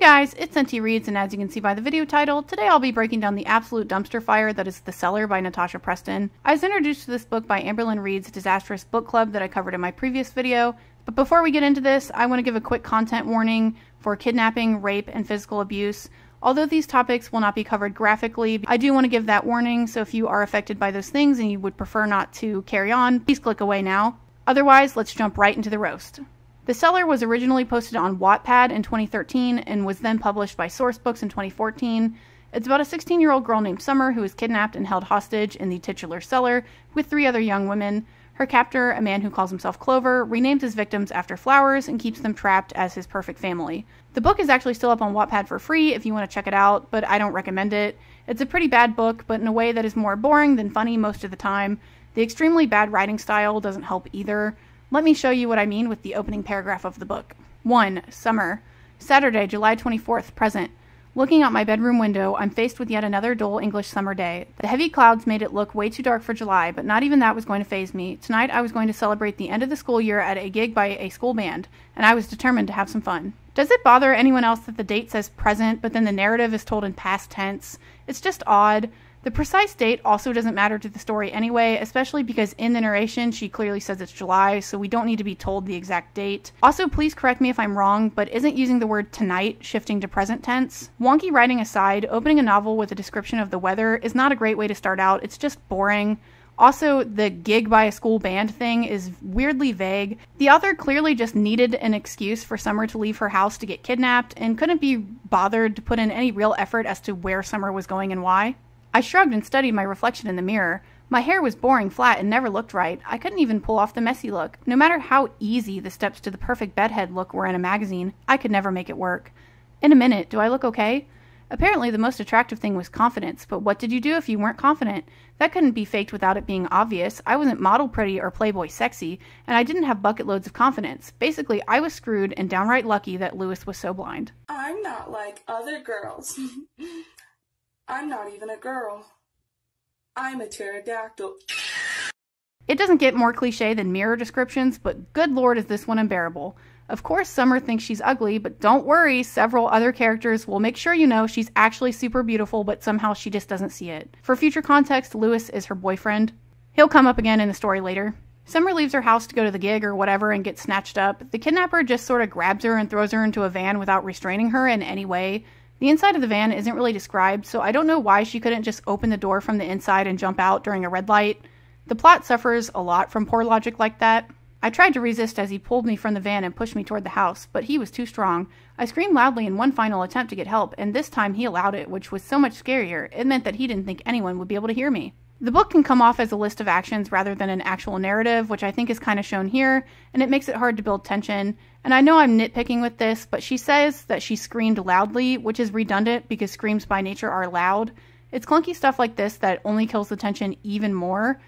guys, it's NT Reads, and as you can see by the video title, today I'll be breaking down the absolute dumpster fire that is The Cellar by Natasha Preston. I was introduced to this book by Amberlynn Reed's Disastrous Book Club that I covered in my previous video, but before we get into this, I want to give a quick content warning for kidnapping, rape, and physical abuse. Although these topics will not be covered graphically, I do want to give that warning, so if you are affected by those things and you would prefer not to carry on, please click away now. Otherwise, let's jump right into the roast. The Cellar was originally posted on Wattpad in 2013 and was then published by Sourcebooks in 2014. It's about a 16-year-old girl named Summer who is kidnapped and held hostage in the titular cellar with 3 other young women. Her captor, a man who calls himself Clover, renames his victims after flowers and keeps them trapped as his perfect family. The book is actually still up on Wattpad for free if you want to check it out, but I don't recommend it. It's a pretty bad book, but in a way that is more boring than funny most of the time. The extremely bad writing style doesn't help either. Let me show you what I mean with the opening paragraph of the book. 1. Summer. Saturday, July 24th, present. Looking out my bedroom window, I'm faced with yet another dull English summer day. The heavy clouds made it look way too dark for July, but not even that was going to faze me. Tonight I was going to celebrate the end of the school year at a gig by a school band, and I was determined to have some fun. Does it bother anyone else that the date says present, but then the narrative is told in past tense? It's just odd. The precise date also doesn't matter to the story anyway, especially because in the narration she clearly says it's July, so we don't need to be told the exact date. Also, please correct me if I'm wrong, but isn't using the word tonight shifting to present tense? Wonky writing aside, opening a novel with a description of the weather is not a great way to start out. It's just boring. Also, the gig by a school band thing is weirdly vague. The author clearly just needed an excuse for Summer to leave her house to get kidnapped and couldn't be bothered to put in any real effort as to where Summer was going and why. I shrugged and studied my reflection in the mirror. My hair was boring flat and never looked right. I couldn't even pull off the messy look. No matter how easy the steps to the perfect bedhead look were in a magazine, I could never make it work. In a minute, do I look okay? Apparently the most attractive thing was confidence, but what did you do if you weren't confident? That couldn't be faked without it being obvious. I wasn't model pretty or Playboy sexy, and I didn't have bucket loads of confidence. Basically, I was screwed and downright lucky that Lewis was so blind. I'm not like other girls. I'm not even a girl. I'm a pterodactyl. It doesn't get more cliche than mirror descriptions, but good lord is this one unbearable. Of course Summer thinks she's ugly, but don't worry, several other characters will make sure you know she's actually super beautiful, but somehow she just doesn't see it. For future context, Lewis is her boyfriend. He'll come up again in the story later. Summer leaves her house to go to the gig or whatever and gets snatched up. The kidnapper just sort of grabs her and throws her into a van without restraining her in any way. The inside of the van isn't really described, so I don't know why she couldn't just open the door from the inside and jump out during a red light. The plot suffers a lot from poor logic like that. I tried to resist as he pulled me from the van and pushed me toward the house, but he was too strong. I screamed loudly in one final attempt to get help, and this time he allowed it, which was so much scarier. It meant that he didn't think anyone would be able to hear me. The book can come off as a list of actions rather than an actual narrative, which I think is kind of shown here, and it makes it hard to build tension. And I know I'm nitpicking with this, but she says that she screamed loudly, which is redundant because screams by nature are loud. It's clunky stuff like this that only kills the tension even more.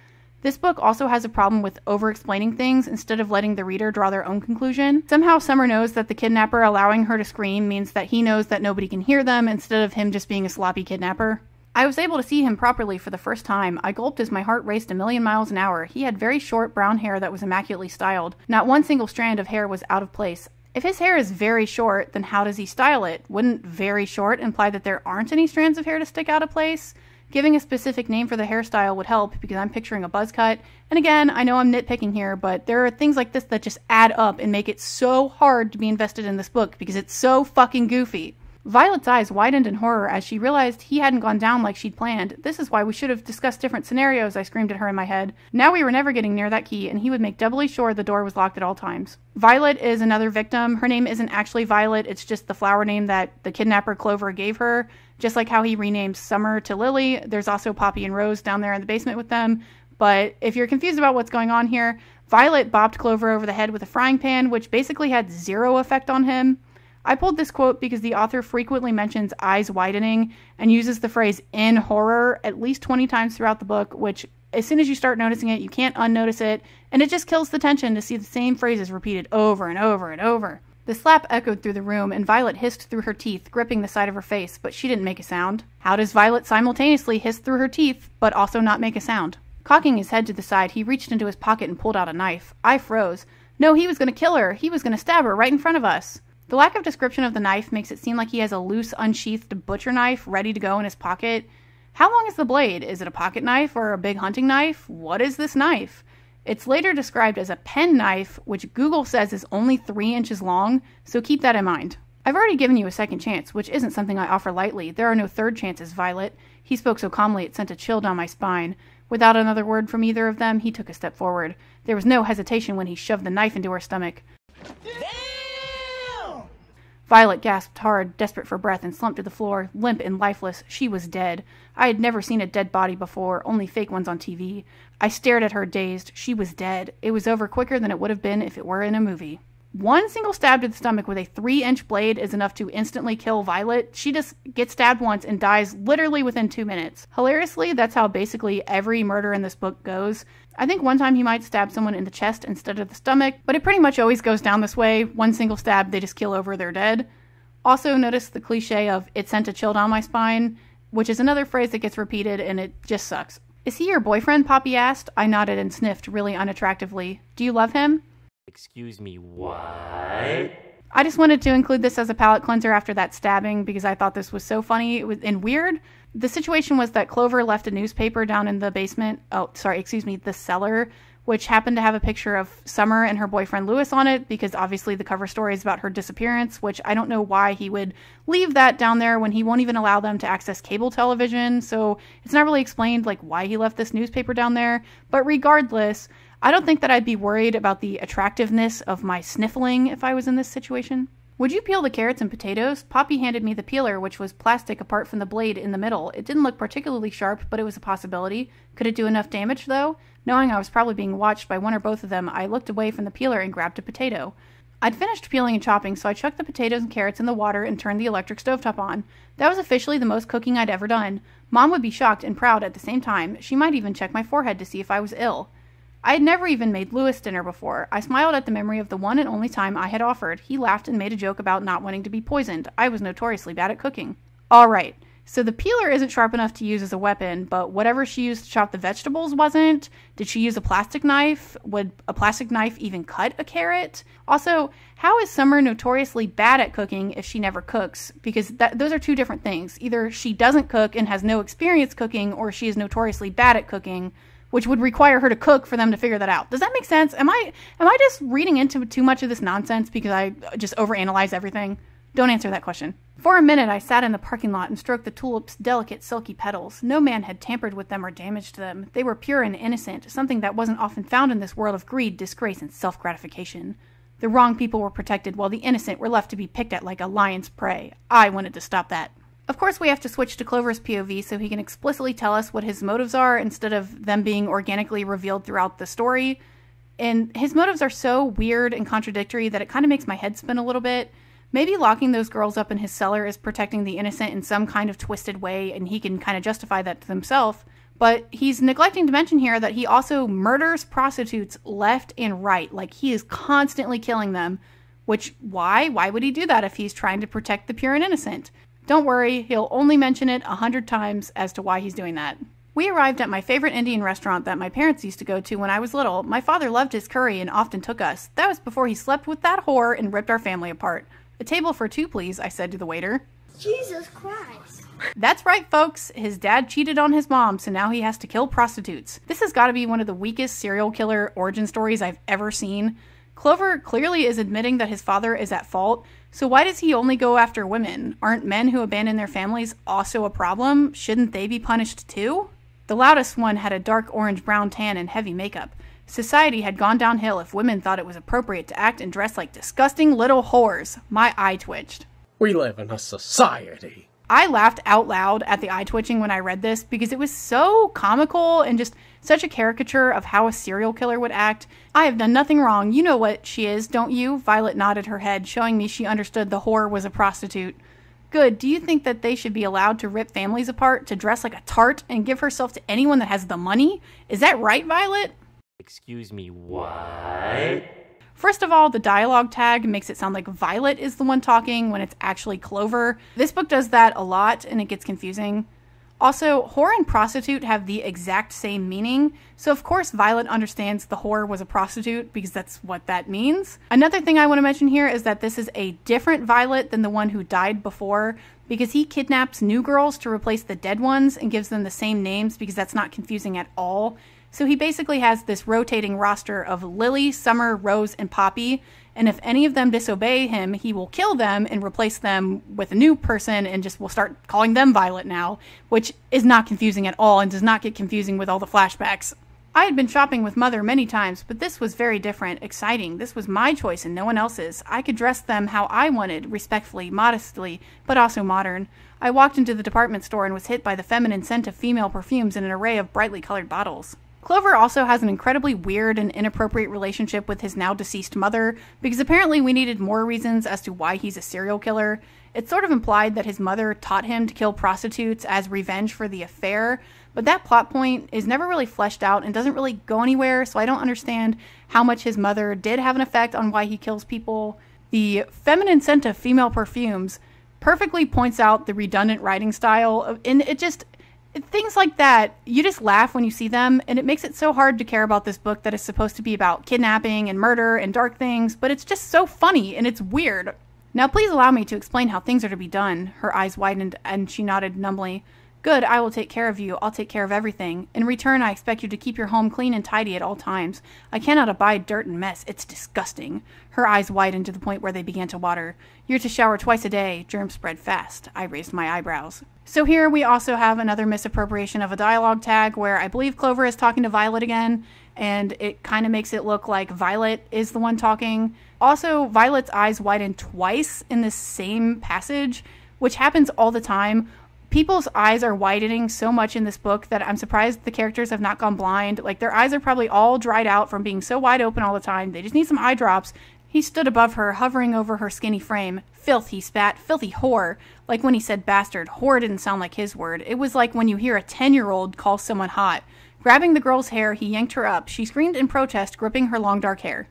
This book also has a problem with over-explaining things instead of letting the reader draw their own conclusion. Somehow Summer knows that the kidnapper allowing her to scream means that he knows that nobody can hear them instead of him just being a sloppy kidnapper. I was able to see him properly for the first time. I gulped as my heart raced a million miles an hour. He had very short brown hair that was immaculately styled. Not one single strand of hair was out of place. If his hair is very short, then how does he style it? Wouldn't very short imply that there aren't any strands of hair to stick out of place? Giving a specific name for the hairstyle would help because I'm picturing a buzz cut. And again, I know I'm nitpicking here, but there are things like this that just add up and make it so hard to be invested in this book because it's so fucking goofy. Violet's eyes widened in horror as she realized he hadn't gone down like she'd planned. This is why we should have discussed different scenarios, I screamed at her in my head. Now we were never getting near that key, and he would make doubly sure the door was locked at all times. Violet is another victim. Her name isn't actually Violet, it's just the flower name that the kidnapper Clover gave her. Just like how he renamed Summer to Lily, there's also Poppy and Rose down there in the basement with them. But if you're confused about what's going on here, Violet bopped Clover over the head with a frying pan, which basically had zero effect on him. I pulled this quote because the author frequently mentions eyes widening and uses the phrase in horror at least 20 times throughout the book, which as soon as you start noticing it, you can't unnotice it, and it just kills the tension to see the same phrases repeated over and over and over. The slap echoed through the room, and Violet hissed through her teeth, gripping the side of her face, but she didn't make a sound. How does Violet simultaneously hiss through her teeth, but also not make a sound? Cocking his head to the side, he reached into his pocket and pulled out a knife. I froze. No, he was going to kill her. He was going to stab her right in front of us. The lack of description of the knife makes it seem like he has a loose, unsheathed butcher knife ready to go in his pocket. How long is the blade? Is it a pocket knife or a big hunting knife? What is this knife? It's later described as a pen knife, which Google says is only 3 inches long, so keep that in mind. I've already given you a second chance, which isn't something I offer lightly. There are no third chances, Violet. He spoke so calmly it sent a chill down my spine. Without another word from either of them, he took a step forward. There was no hesitation when he shoved the knife into her stomach. Damn! Violet gasped hard, desperate for breath, and slumped to the floor, limp and lifeless. She was dead. I had never seen a dead body before, only fake ones on TV. I stared at her, dazed. She was dead. It was over quicker than it would have been if it were in a movie. One single stab to the stomach with a 3-inch blade is enough to instantly kill Violet. She just gets stabbed once and dies literally within 2 minutes. Hilariously, that's how basically every murder in this book goes. I think one time he might stab someone in the chest instead of the stomach, but it pretty much always goes down this way. One single stab, they just keel over, they're dead. Also, notice the cliche of, "it sent a chill down my spine," which is another phrase that gets repeated, and it just sucks. "Is he your boyfriend?" Poppy asked. I nodded and sniffed really unattractively. "Do you love him?" Excuse me, what? I just wanted to include this as a palate cleanser after that stabbing because I thought this was so funny and weird. The situation was that Clover left a newspaper down in the basement, the cellar, which happened to have a picture of Summer and her boyfriend Lewis on it because obviously the cover story is about her disappearance, which I don't know why he would leave that down there when he won't even allow them to access cable television, so it's not really explained like why he left this newspaper down there, but regardless, I don't think that I'd be worried about the attractiveness of my sniffling if I was in this situation. "Would you peel the carrots and potatoes?" Poppy handed me the peeler, which was plastic apart from the blade in the middle. It didn't look particularly sharp, but it was a possibility. Could it do enough damage, though? Knowing I was probably being watched by one or both of them, I looked away from the peeler and grabbed a potato. I'd finished peeling and chopping, so I chucked the potatoes and carrots in the water and turned the electric stovetop on. That was officially the most cooking I'd ever done. Mom would be shocked and proud at the same time. She might even check my forehead to see if I was ill. I had never even made Lewis dinner before. I smiled at the memory of the one and only time I had offered. He laughed and made a joke about not wanting to be poisoned. I was notoriously bad at cooking. Alright, so the peeler isn't sharp enough to use as a weapon, but whatever she used to chop the vegetables wasn't. Did she use a plastic knife? Would a plastic knife even cut a carrot? Also, how is Summer notoriously bad at cooking if she never cooks? Because those are two different things. Either she doesn't cook and has no experience cooking, or she is notoriously bad at cooking, which would require her to cook for them to figure that out. Does that make sense? Am I just reading into too much of this nonsense because I just overanalyze everything? Don't answer that question. For a minute, I sat in the parking lot and stroked the tulip's delicate, silky petals. No man had tampered with them or damaged them. They were pure and innocent, something that wasn't often found in this world of greed, disgrace, and self-gratification. The wrong people were protected while the innocent were left to be picked at like a lion's prey. I wanted to stop that. Of course, we have to switch to Clover's POV so he can explicitly tell us what his motives are instead of them being organically revealed throughout the story. And his motives are so weird and contradictory that it kind of makes my head spin a little bit. Maybe locking those girls up in his cellar is protecting the innocent in some kind of twisted way, and he can kind of justify that to himself. But he's neglecting to mention here that he also murders prostitutes left and right. Like, he is constantly killing them. Which, why? Why would he do that if he's trying to protect the pure and innocent? Don't worry, he'll only mention it 100 times as to why he's doing that. We arrived at my favorite Indian restaurant that my parents used to go to when I was little. My father loved his curry and often took us. That was before he slept with that whore and ripped our family apart. "A table for 2, please," I said to the waiter. Jesus Christ. That's right, folks. His dad cheated on his mom, so now he has to kill prostitutes. This has got to be one of the weakest serial killer origin stories I've ever seen. Clover clearly is admitting that his father is at fault, so why does he only go after women? Aren't men who abandon their families also a problem? Shouldn't they be punished too? The loudest one had a dark orange-brown tan and heavy makeup. Society had gone downhill if women thought it was appropriate to act and dress like disgusting little whores. My eye twitched. We live in a society. I laughed out loud at the eye twitching when I read this because it was so comical and just such a caricature of how a serial killer would act. I have done nothing wrong. You know what she is, don't you? Violet nodded her head, showing me she understood the whore was a prostitute. Good. Do you think that they should be allowed to rip families apart, to dress like a tart, and give herself to anyone that has the money? Is that right, Violet? Excuse me, what? First of all, the dialogue tag makes it sound like Violet is the one talking when it's actually Clover. This book does that a lot, and it gets confusing. Also, whore and prostitute have the exact same meaning, so of course Violet understands the whore was a prostitute because that's what that means. Another thing I want to mention here is that this is a different Violet than the one who died before, because he kidnaps new girls to replace the dead ones and gives them the same names because that's not confusing at all. So he basically has this rotating roster of Lily, Summer, Rose, and Poppy, and if any of them disobey him, he will kill them and replace them with a new person and just will start calling them Violet now, which is not confusing at all and does not get confusing with all the flashbacks. I had been shopping with Mother many times, but this was very different, exciting. This was my choice and no one else's. I could dress them how I wanted, respectfully, modestly, but also modern. I walked into the department store and was hit by the feminine scent of female perfumes in an array of brightly colored bottles. Clover also has an incredibly weird and inappropriate relationship with his now deceased mother, because apparently we needed more reasons as to why he's a serial killer. It's sort of implied that his mother taught him to kill prostitutes as revenge for the affair, but that plot point is never really fleshed out and doesn't really go anywhere, so I don't understand how much his mother did have an effect on why he kills people. The feminine scent of female perfumes perfectly points out the redundant writing style, and things like that, you just laugh when you see them, and it makes it so hard to care about this book that is supposed to be about kidnapping and murder and dark things, but it's just so funny and it's weird. Now please allow me to explain how things are to be done. Her eyes widened and she nodded numbly. Good, I will take care of you. I'll take care of everything. In return, I expect you to keep your home clean and tidy at all times. I cannot abide dirt and mess. It's disgusting. Her eyes widened to the point where they began to water. You're to shower twice a day. Germs spread fast. I raised my eyebrows. So here we also have another misappropriation of a dialogue tag where I believe Clover is talking to Violet again, and it kind of makes it look like Violet is the one talking. Also, Violet's eyes widen twice in this same passage, which happens all the time. People's eyes are widening so much in this book that I'm surprised the characters have not gone blind. Like, their eyes are probably all dried out from being so wide open all the time. They just need some eye drops. He stood above her, hovering over her skinny frame. Filth, he spat. Filthy whore. Like when he said bastard, whore didn't sound like his word. It was like when you hear a 10-year-old call someone hot. Grabbing the girl's hair, he yanked her up. She screamed in protest, gripping her long dark hair.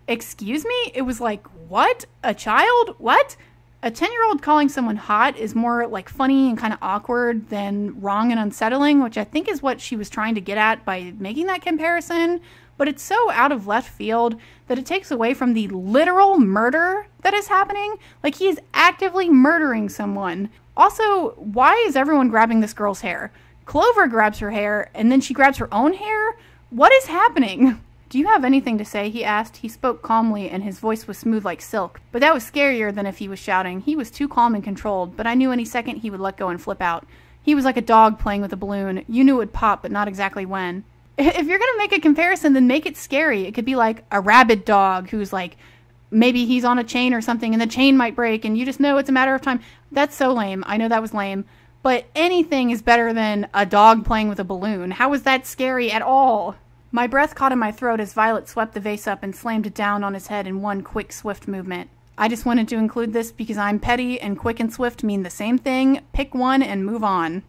Excuse me? It was like, what? A child? What? A 10-year-old calling someone hot is more like funny and kind of awkward than wrong and unsettling, which I think is what she was trying to get at by making that comparison. But it's so out of left field that it takes away from the literal murder that is happening. Like, he is actively murdering someone. Also, why is everyone grabbing this girl's hair? Clover grabs her hair, and then she grabs her own hair? What is happening? Do you have anything to say? He asked. He spoke calmly, and his voice was smooth like silk. But that was scarier than if he was shouting. He was too calm and controlled, but I knew any second he would let go and flip out. He was like a dog playing with a balloon. You knew it would pop, but not exactly when. If you're going to make a comparison, then make it scary. It could be like a rabid dog who's like, maybe he's on a chain or something, and the chain might break, and you just know it's a matter of time. That's so lame. I know that was lame. But anything is better than a dog playing with a balloon. How is that scary at all? My breath caught in my throat as Violet swept the vase up and slammed it down on his head in one quick, swift movement. I just wanted to include this because I'm petty and quick and swift mean the same thing. Pick one and move on.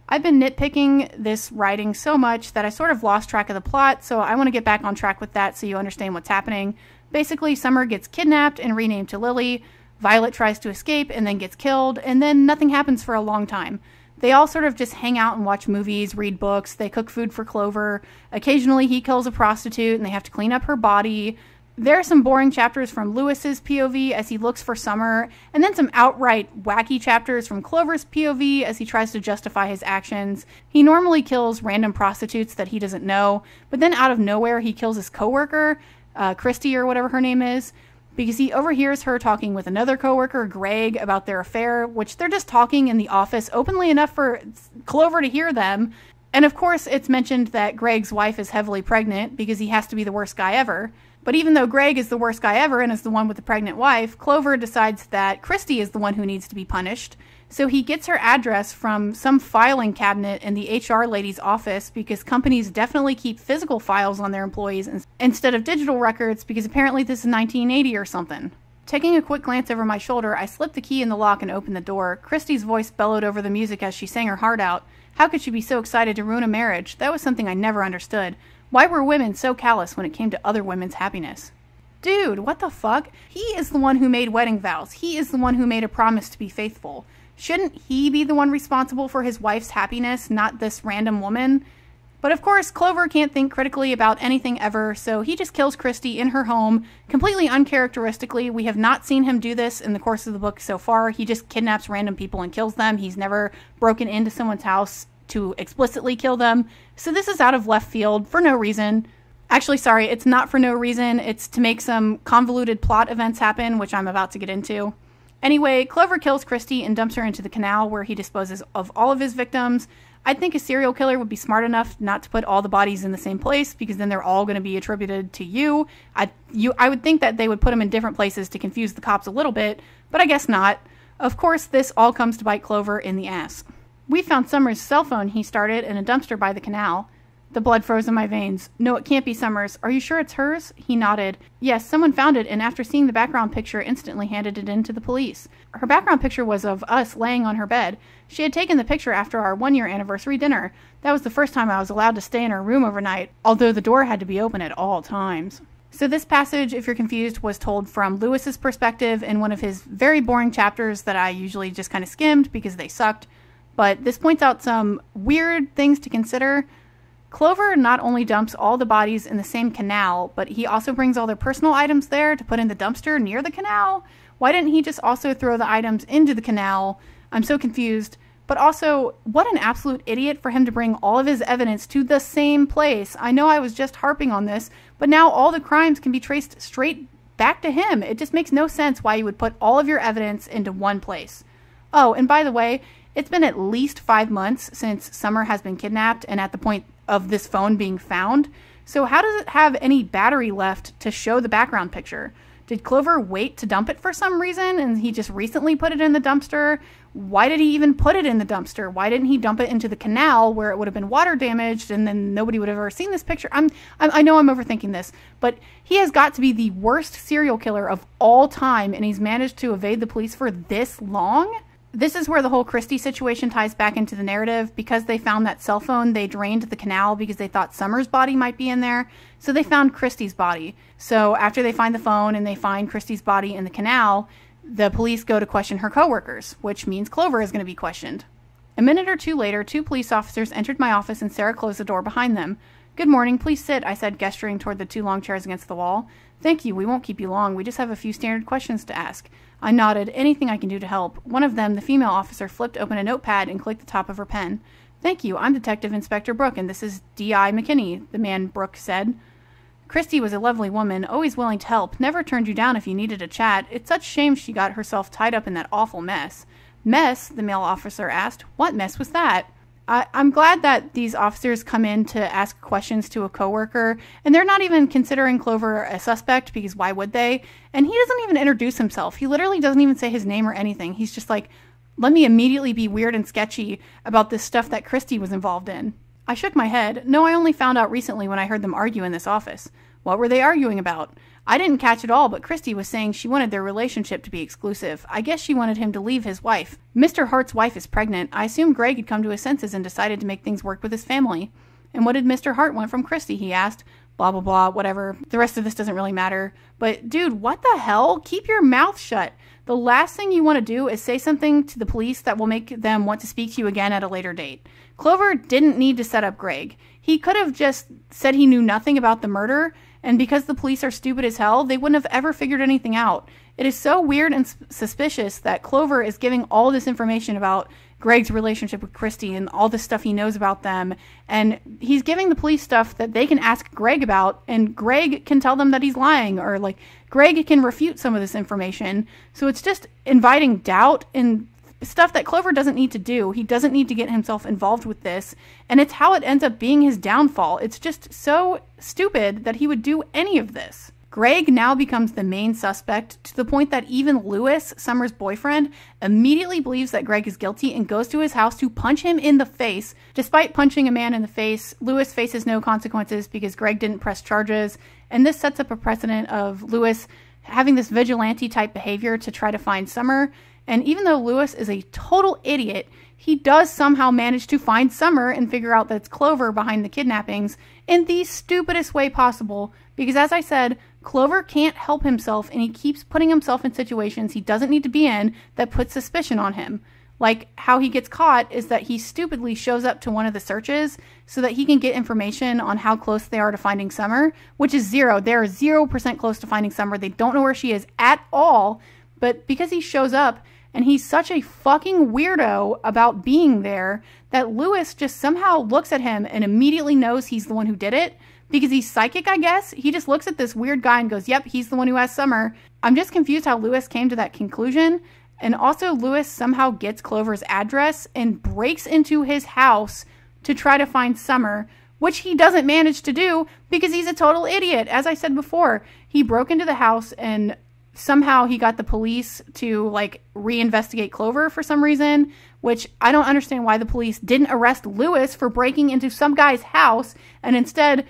I've been nitpicking this writing so much that I sort of lost track of the plot, so I want to get back on track with that so you understand what's happening. Basically, Summer gets kidnapped and renamed to Lily. Violet tries to escape and then gets killed, and then nothing happens for a long time. They all sort of just hang out and watch movies, read books, they cook food for Clover. Occasionally he kills a prostitute and they have to clean up her body. There are some boring chapters from Lewis's POV as he looks for Summer, and then some outright wacky chapters from Clover's POV as he tries to justify his actions. He normally kills random prostitutes that he doesn't know, but then out of nowhere he kills his coworker, Christy or whatever her name is, because he overhears her talking with another coworker, Greg, about their affair, which they're just talking in the office openly enough for Clover to hear them. And of course, it's mentioned that Greg's wife is heavily pregnant because he has to be the worst guy ever. But even though Greg is the worst guy ever and is the one with the pregnant wife, Clover decides that Christy is the one who needs to be punished. So he gets her address from some filing cabinet in the HR lady's office because companies definitely keep physical files on their employees instead of digital records because apparently this is 1980 or something. Taking a quick glance over my shoulder, I slipped the key in the lock and opened the door. Christy's voice bellowed over the music as she sang her heart out. How could she be so excited to ruin a marriage? That was something I never understood. Why were women so callous when it came to other women's happiness? Dude, what the fuck? He is the one who made wedding vows. He is the one who made a promise to be faithful. Shouldn't he be the one responsible for his wife's happiness, not this random woman? But of course, Clover can't think critically about anything ever, so he just kills Christy in her home, completely uncharacteristically. We have not seen him do this in the course of the book so far. He just kidnaps random people and kills them. He's never broken into someone's house to explicitly kill them. So this is out of left field for no reason. Actually, sorry, it's not for no reason. It's to make some convoluted plot events happen, which I'm about to get into. Anyway, Clover kills Christy and dumps her into the canal where he disposes of all of his victims. I think a serial killer would be smart enough not to put all the bodies in the same place, because then they're all going to be attributed to you. I would think that they would put them in different places to confuse the cops a little bit, but I guess not. Of course, this all comes to bite Clover in the ass. We found Summer's cell phone he started in a dumpster by the canal. The blood froze in my veins. No, it can't be Summer's. Are you sure it's hers? He nodded. Yes, someone found it, and after seeing the background picture, instantly handed it in to the police. Her background picture was of us laying on her bed. She had taken the picture after our 1-year anniversary dinner. That was the first time I was allowed to stay in her room overnight, although the door had to be open at all times. So this passage, if you're confused, was told from Lewis's perspective in one of his very boring chapters that I usually just kind of skimmed because they sucked. But this points out some weird things to consider. Clover not only dumps all the bodies in the same canal, but he also brings all their personal items there to put in the dumpster near the canal. Why didn't he just also throw the items into the canal? I'm so confused. But also, what an absolute idiot for him to bring all of his evidence to the same place. I know I was just harping on this, but now all the crimes can be traced straight back to him. It just makes no sense why you would put all of your evidence into one place. Oh, and by the way, it's been at least 5 months since Summer has been kidnapped and at the point of this phone being found. So how does it have any battery left to show the background picture? Did Clover wait to dump it for some reason and he just recently put it in the dumpster? Why did he even put it in the dumpster? Why didn't he dump it into the canal where it would have been water damaged and then nobody would have ever seen this picture? I know I'm overthinking this, but he has got to be the worst serial killer of all time, and he's managed to evade the police for this long? This is where the whole Christy situation ties back into the narrative. Because they found that cell phone, they drained the canal because they thought Summer's body might be in there. So they found Christy's body. So after they find the phone and they find Christy's body in the canal, the police go to question her coworkers, which means Clover is going to be questioned. A minute or two later, 2 police officers entered my office and Sarah closed the door behind them. "Good morning, please sit," I said, gesturing toward the 2 long chairs against the wall. "Thank you, we won't keep you long. We just have a few standard questions to ask." I nodded. Anything I can do to help. One of them, the female officer, flipped open a notepad and clicked the top of her pen. "Thank you. I'm Detective Inspector Brooke, and this is D.I. McKinney," the man Brooke said. "Christy was a lovely woman, always willing to help, never turned you down if you needed a chat. It's such a shame she got herself tied up in that awful mess." "Mess?" the male officer asked. "What mess was that?" I'm glad that these officers come in to ask questions to a coworker, and they're not even considering Clover a suspect, because why would they? And he doesn't even introduce himself. He literally doesn't even say his name or anything. He's just like, let me immediately be weird and sketchy about this stuff that Christy was involved in. I shook my head. No, I only found out recently when I heard them argue in this office. What were they arguing about? I didn't catch it all, but Christy was saying she wanted their relationship to be exclusive. I guess she wanted him to leave his wife. Mr. Hart's wife is pregnant. I assume Greg had come to his senses and decided to make things work with his family. "And what did Mr. Hart want from Christy?" he asked. Blah, blah, blah, whatever. The rest of this doesn't really matter. But dude, what the hell? Keep your mouth shut. The last thing you want to do is say something to the police that will make them want to speak to you again at a later date. Clover didn't need to set up Greg. He could have just said he knew nothing about the murder, and because the police are stupid as hell, they wouldn't have ever figured anything out. It is so weird and suspicious that Clover is giving all this information about Greg's relationship with Christy and all this stuff he knows about them, and he's giving the police stuff that they can ask Greg about, and Greg can tell them that he's lying, or like Greg can refute some of this information. So it's just inviting doubt and stuff that Clover doesn't need to do. He doesn't need to get himself involved with this, and it's how it ends up being his downfall. It's just so stupid that he would do any of this. Greg now becomes the main suspect, to the point that even Lewis, Summer's boyfriend, immediately believes that Greg is guilty and goes to his house to punch him in the face. Despite punching a man in the face, Lewis faces no consequences because Greg didn't press charges, and this sets up a precedent of Lewis having this vigilante type behavior to try to find Summer. And even though Lewis is a total idiot, he does somehow manage to find Summer and figure out that it's Clover behind the kidnappings in the stupidest way possible. Because as I said, Clover can't help himself, and he keeps putting himself in situations he doesn't need to be in that put suspicion on him. Like, how he gets caught is that he stupidly shows up to one of the searches so that he can get information on how close they are to finding Summer, which is 0. They're 0% close to finding Summer. They don't know where she is at all. But because he shows up and he's such a fucking weirdo about being there, that Lewis just somehow looks at him and immediately knows he's the one who did it. Because he's psychic, I guess. He just looks at this weird guy and goes, yep, he's the one who has Summer. I'm just confused how Lewis came to that conclusion. And also, Lewis somehow gets Clover's address and breaks into his house to try to find Summer, which he doesn't manage to do because he's a total idiot. As I said before, he broke into the house and somehow he got the police to, like, reinvestigate Clover for some reason, which I don't understand why the police didn't arrest Lewis for breaking into some guy's house, and instead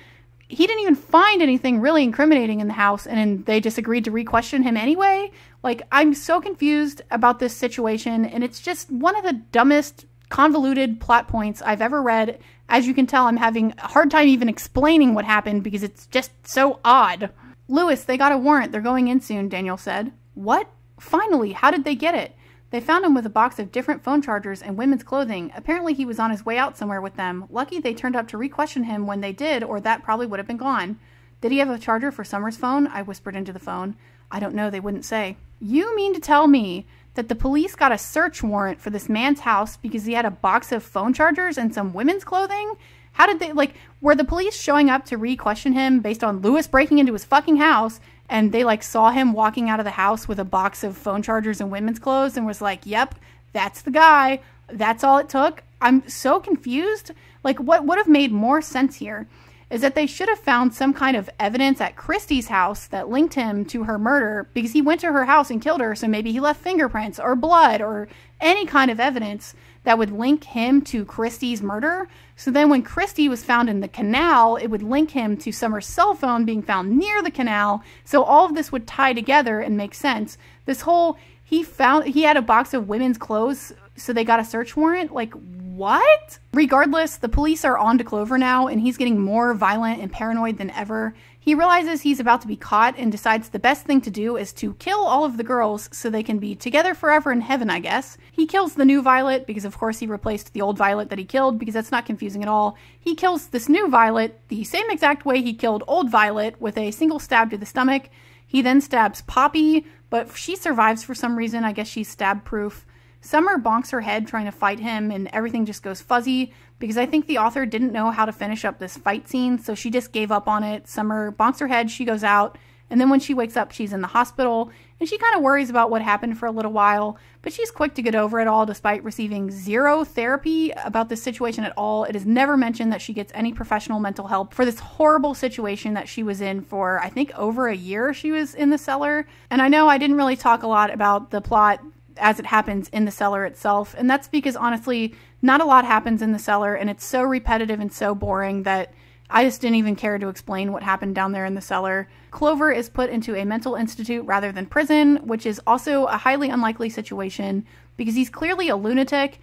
he didn't even find anything really incriminating in the house, and they just agreed to re-question him anyway. Like, I'm so confused about this situation, and it's just one of the dumbest, convoluted plot points I've ever read. As you can tell, I'm having a hard time even explaining what happened because it's just so odd. Lewis, they got a warrant. They're going in soon, Daniel said. What? Finally, how did they get it? They found him with a box of different phone chargers and women's clothing. Apparently he was on his way out somewhere with them. Lucky they turned up to re-question him when they did, or that probably would have been gone. Did he have a charger for Summer's phone? I whispered into the phone. I don't know, they wouldn't say. You mean to tell me that the police got a search warrant for this man's house because he had a box of phone chargers and some women's clothing? How did they, like, were the police showing up to re-question him based on Lewis breaking into his fucking house, and they, like, saw him walking out of the house with a box of phone chargers and women's clothes and was like, yep, that's the guy. That's all it took. I'm so confused. Like, what would have made more sense here is that they should have found some kind of evidence at Christie's house that linked him to her murder because he went to her house and killed her, so maybe he left fingerprints or blood or any kind of evidence that would link him to Christie's murder. So then when Christie was found in the canal, it would link him to Summer's cell phone being found near the canal. So all of this would tie together and make sense. This whole, he had a box of women's clothes, so they got a search warrant? Like, what? Regardless, the police are on to Clover now, and he's getting more violent and paranoid than ever. He realizes he's about to be caught and decides the best thing to do is to kill all of the girls so they can be together forever in heaven, I guess. He kills the new Violet because, of course, he replaced the old Violet that he killed because that's not confusing at all. He kills this new Violet the same exact way he killed old Violet, with a single stab to the stomach. He then stabs Poppy, but she survives for some reason. I guess she's stab-proof. Summer bonks her head trying to fight him, and everything just goes fuzzy because I think the author didn't know how to finish up this fight scene, so she just gave up on it. Summer bonks her head, she goes out, and then when she wakes up, she's in the hospital, and she kind of worries about what happened for a little while, but she's quick to get over it all despite receiving 0 therapy about this situation at all. It is never mentioned that she gets any professional mental help for this horrible situation that she was in for, I think, over a year she was in the cellar. And I know I didn't really talk a lot about the plot as it happens in the cellar itself, and that's because honestly not a lot happens in the cellar, and it's so repetitive and so boring that I just didn't even care to explain what happened down there in the cellar. Clover is put into a mental institute rather than prison, which is also a highly unlikely situation because he's clearly a lunatic,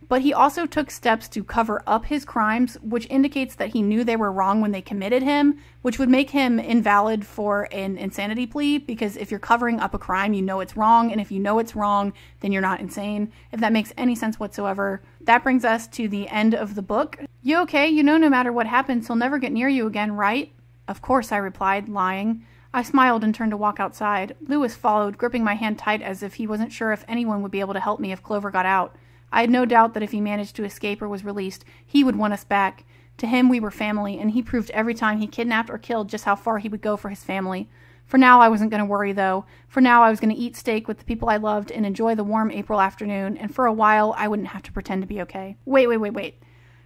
but he also took steps to cover up his crimes, which indicates that he knew they were wrong when they committed him, which would make him invalid for an insanity plea, because if you're covering up a crime, you know it's wrong, and if you know it's wrong, then you're not insane, if that makes any sense whatsoever. That brings us to the end of the book. You okay? You know no matter what happens, he'll never get near you again, right? Of course, I replied, lying. I smiled and turned to walk outside. Lewis followed, gripping my hand tight as if he wasn't sure if anyone would be able to help me if Clover got out. I had no doubt that if he managed to escape or was released, he would want us back. To him, we were family, and he proved every time he kidnapped or killed just how far he would go for his family. For now, I wasn't going to worry, though. For now, I was going to eat steak with the people I loved and enjoy the warm April afternoon, and for a while, I wouldn't have to pretend to be okay. Wait.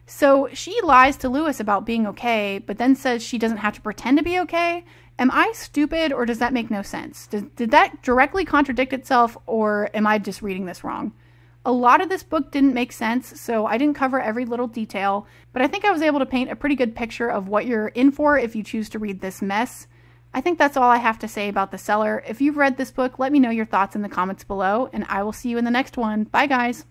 So she lies to Lewis about being okay, but then says she doesn't have to pretend to be okay? Am I stupid, or does that make no sense? Did that directly contradict itself, or am I just reading this wrong? A lot of this book didn't make sense, so I didn't cover every little detail, but I think I was able to paint a pretty good picture of what you're in for if you choose to read this mess. I think that's all I have to say about The Cellar. If you've read this book, let me know your thoughts in the comments below, and I will see you in the next one. Bye, guys!